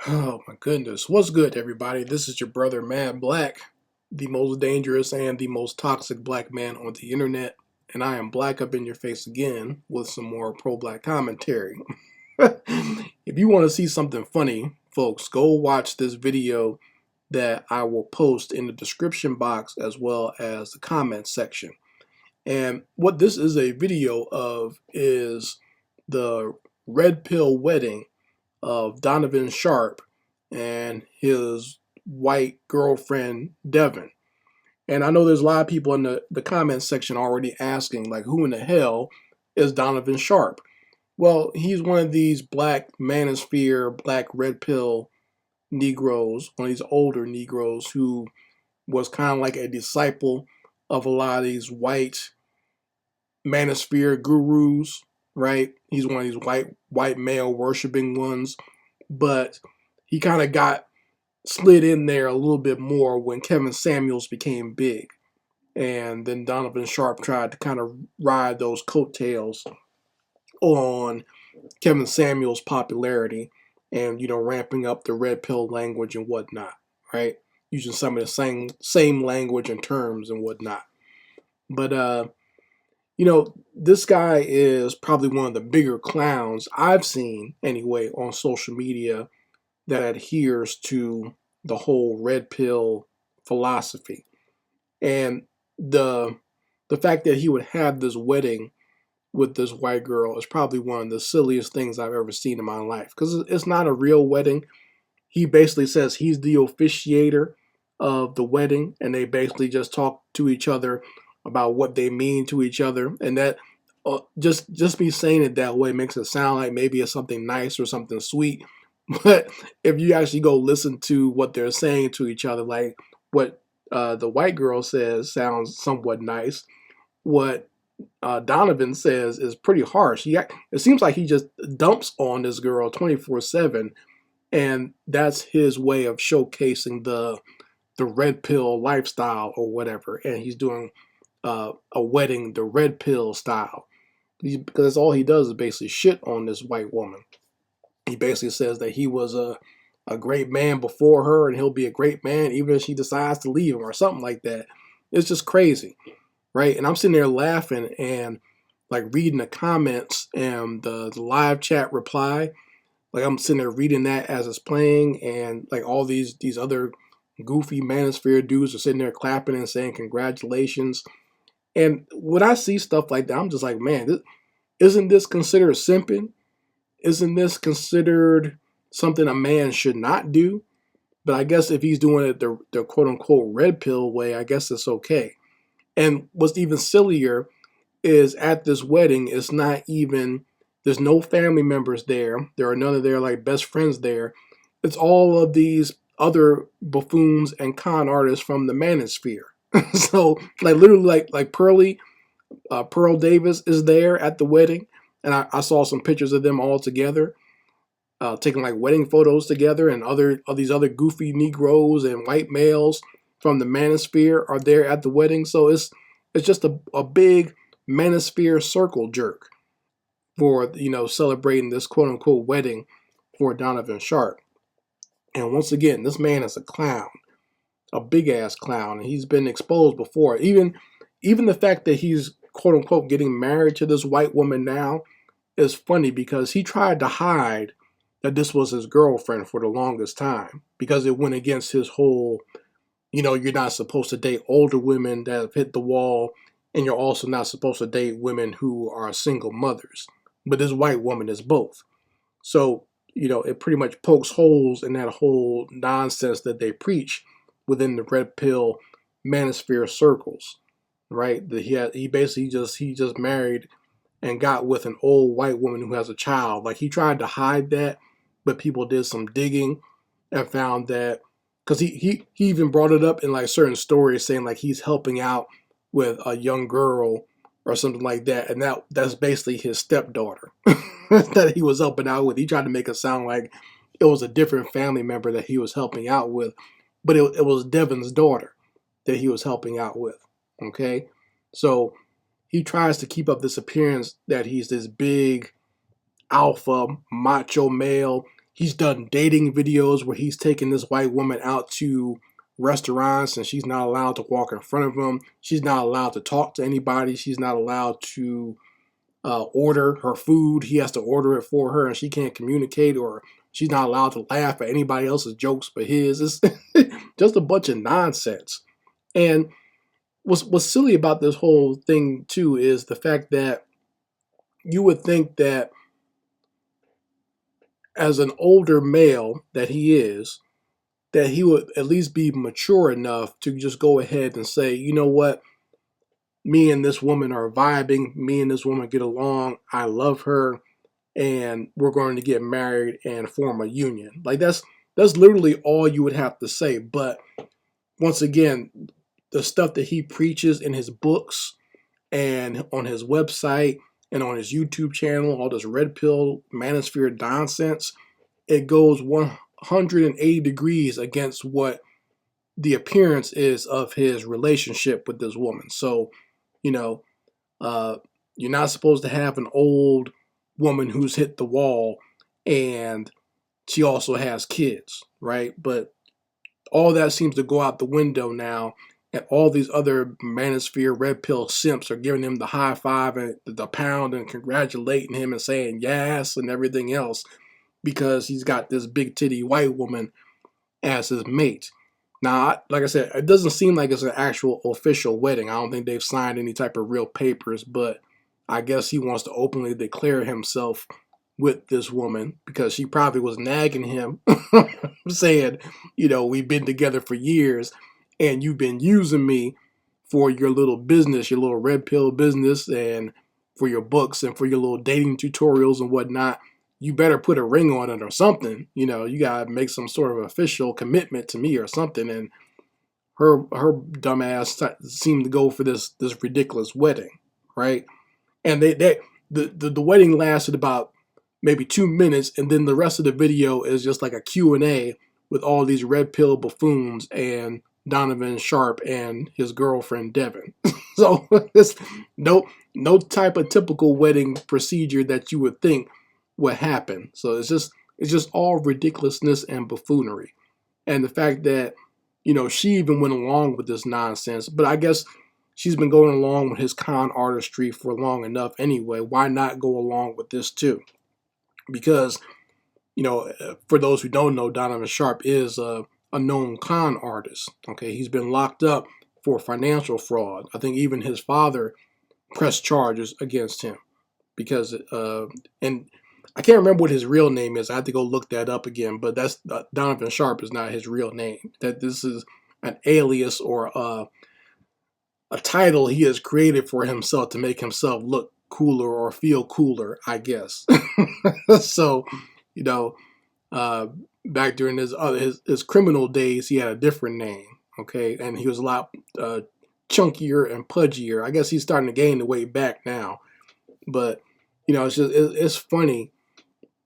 Oh my goodness. What's good, everybody? This is your brother, Mad Black, the most dangerous and the most toxic black man on the internet. And I am black up in your face again with some more pro black commentary. If you want to see something funny, folks, go watch this video that I will post in the description box as well as the comment section. And what this is a video of is the Red Pill wedding of Donovan Sharp and his white girlfriend Devin. And I know there's a lot of people in the comments section already asking, like, who in the hell is Donovan Sharp? Well, he's one of these black manosphere, black red pill Negroes, one of these older Negroes who was kind of like a disciple of a lot of these white manosphere gurus, right? He's one of these white male worshiping ones, but he kind of got slid in there a little bit more when Kevin Samuels became big. And then Donovan Sharp tried to kind of ride those coattails on Kevin Samuels' popularity and, ramping up the red pill language and whatnot, right? Using some of the same language and terms and whatnot. But this guy is probably one of the bigger clowns I've seen anyway on social media that adheres to the whole red pill philosophy. And the fact that he would have this wedding with this white girl is probably one of the silliest things I've ever seen in my life, because it's not a real wedding. He basically says he's the officiator of the wedding, and they basically just talk to each other about what they mean to each other, and that just me saying it that way makes it sound like maybe it's something nice or something sweet. But if you actually go listen to what they're saying to each other, like what the white girl says sounds somewhat nice. What Donovan says is pretty harsh. It seems like he just dumps on this girl 24/7, and that's his way of showcasing the red pill lifestyle or whatever. And he's doing a wedding the red pill style, because all he does is basically shit on this white woman. He basically says that he was a great man before her and he'll be a great man even if she decides to leave him or something like that. It's just crazy, right? And I'm sitting there laughing and like reading the comments and the live chat reply. Like I'm sitting there reading that as it's playing, and like all these other goofy manosphere dudes are sitting there clapping and saying congratulations. And when I see stuff like that, I'm just like, man, isn't this considered simping? Isn't this considered something a man should not do? But I guess if he's doing it the quote unquote red pill way, I guess it's okay. And what's even sillier is at this wedding, it's not even, there's no family members there. There are none of their like best friends there. It's all of these other buffoons and con artists from the manosphere. So like literally like Pearl Davis is there at the wedding, and I saw some pictures of them all together, taking like wedding photos together, and all these other goofy Negroes and white males from the manosphere are there at the wedding. So it's just a big manosphere circle jerk for celebrating this quote unquote wedding for Donovan Sharp. And once again, this man is a clown, a big ass clown, and he's been exposed before. Even the fact that he's quote unquote getting married to this white woman now is funny, because he tried to hide that this was his girlfriend for the longest time, because it went against his whole, you're not supposed to date older women that have hit the wall, and you're also not supposed to date women who are single mothers. But this white woman is both. So, it pretty much pokes holes in that whole nonsense that they preach within the red pill manosphere circles, right? That he basically he just married and got with an old white woman who has a child. Like he tried to hide that, but people did some digging and found that, because he even brought it up in like certain stories saying like he's helping out with a young girl or something like that, and that's basically his stepdaughter that he was helping out with. He tried to make it sound like it was a different family member that he was helping out with, but it was Devin's daughter that he was helping out with. Okay, so he tries to keep up this appearance that he's this big alpha macho male. He's done dating videos where he's taken this white woman out to restaurants and she's not allowed to walk in front of him. She's not allowed to talk to anybody. She's not allowed to order her food. He has to order it for her and she can't communicate, or she's not allowed to laugh at anybody else's jokes but his. It's just a bunch of nonsense. And what's silly about this whole thing too is the fact that you would think that as an older male that he is, that he would at least be mature enough to just go ahead and say, you know what, me and this woman are vibing, me and this woman get along, I love her, and we're going to get married and form a union. Like that's literally all you would have to say. But once again, the stuff that he preaches in his books and on his website and on his YouTube channel, all this red pill manosphere nonsense, it goes 180 degrees against what the appearance is of his relationship with this woman. So, you know, you're not supposed to have an old woman who's hit the wall and she also has kids, right? But all that seems to go out the window now, and all these other manosphere red pill simps are giving him the high five and the pound and congratulating him and saying yes and everything else because he's got this big titty white woman as his mate. Now, like I said, it doesn't seem like it's an actual official wedding. I don't think they've signed any type of real papers, but I guess he wants to openly declare himself with this woman because she probably was nagging him saying, you know, we've been together for years and you've been using me for your little business, your little red pill business, and for your books and for your little dating tutorials and whatnot. You better put a ring on it or something. You know, you gotta make some sort of official commitment to me or something. And her dumbass seemed to go for this ridiculous wedding, right? And the wedding lasted about maybe 2 minutes, and then the rest of the video is just like a Q&A with all these red pill buffoons and Donovan Sharp and his girlfriend Devin. So it's no type of typical wedding procedure that you would think would happen. So it's just all ridiculousness and buffoonery. And the fact that, you know, she even went along with this nonsense, but I guess she's been going along with his con artistry for long enough anyway. Why not go along with this too? Because, you know, for those who don't know, Donovan Sharp is a known con artist. Okay, he's been locked up for financial fraud. I think even his father pressed charges against him because, and I can't remember what his real name is. I have to go look that up again. But that's Donovan Sharp is not his real name. That this is an alias or a title he has created for himself to make himself look cooler or feel cooler, I guess. So, you know, back during his criminal days, he had a different name, okay, and he was a lot chunkier and pudgier. I guess he's starting to gain the weight back now, but you know, it's funny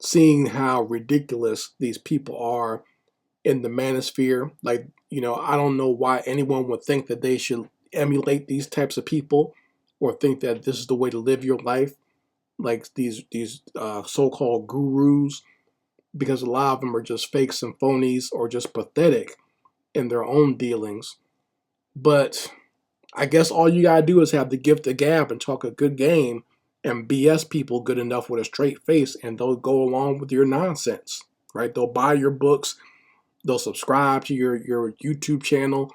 seeing how ridiculous these people are in the manosphere. Like, you know, I don't know why anyone would think that they should emulate these types of people or think that this is the way to live your life, like these so-called gurus, because a lot of them are just fakes and phonies or just pathetic in their own dealings. But I guess all you gotta do is have the gift of gab and talk a good game and BS people good enough with a straight face, and they'll go along with your nonsense, right? They'll buy your books, they'll subscribe to your YouTube channel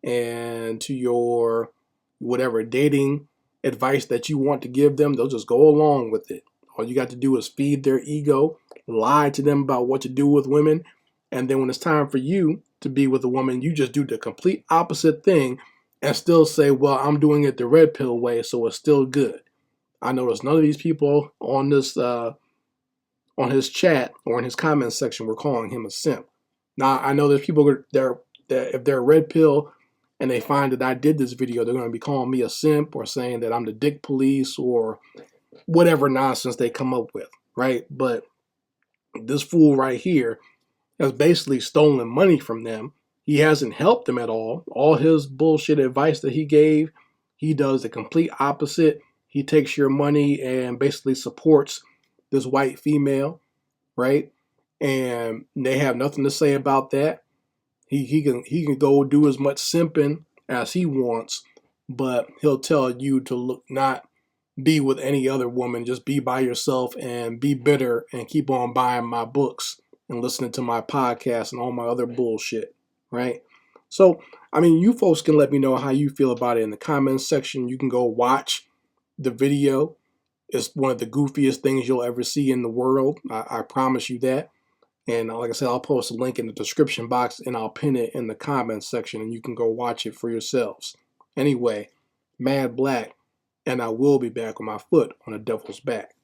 and to your whatever dating advice that you want to give them. They'll just go along with it. All you got to do is feed their ego, lie to them about what to do with women, and then when it's time for you to be with a woman, you just do the complete opposite thing and still say, well, I'm doing it the red pill way, so it's still good. I noticed none of these people on this on his chat or in his comment section were calling him a simp. Now, I know there's people that if they're red pill and they find that I did this video, they're going to be calling me a simp or saying that I'm the dick police or whatever nonsense they come up with, right? But this fool right here has basically stolen money from them. He hasn't helped them at all. All his bullshit advice that he gave, he does the complete opposite. He takes your money and basically supports this white female, right? and they have nothing to say about that. He can go do as much simping as he wants, but he'll tell you to look not be with any other woman, just be by yourself and be bitter and keep on buying my books and listening to my podcast and all my other bullshit, right? So, I mean, you folks can let me know how you feel about it in the comments section. You can go watch the video. It's one of the goofiest things you'll ever see in the world. I promise you that. And like I said, I'll post a link in the description box and I'll pin it in the comments section and you can go watch it for yourselves. Anyway, Mad Black, and I will be back with my foot on the devil's back.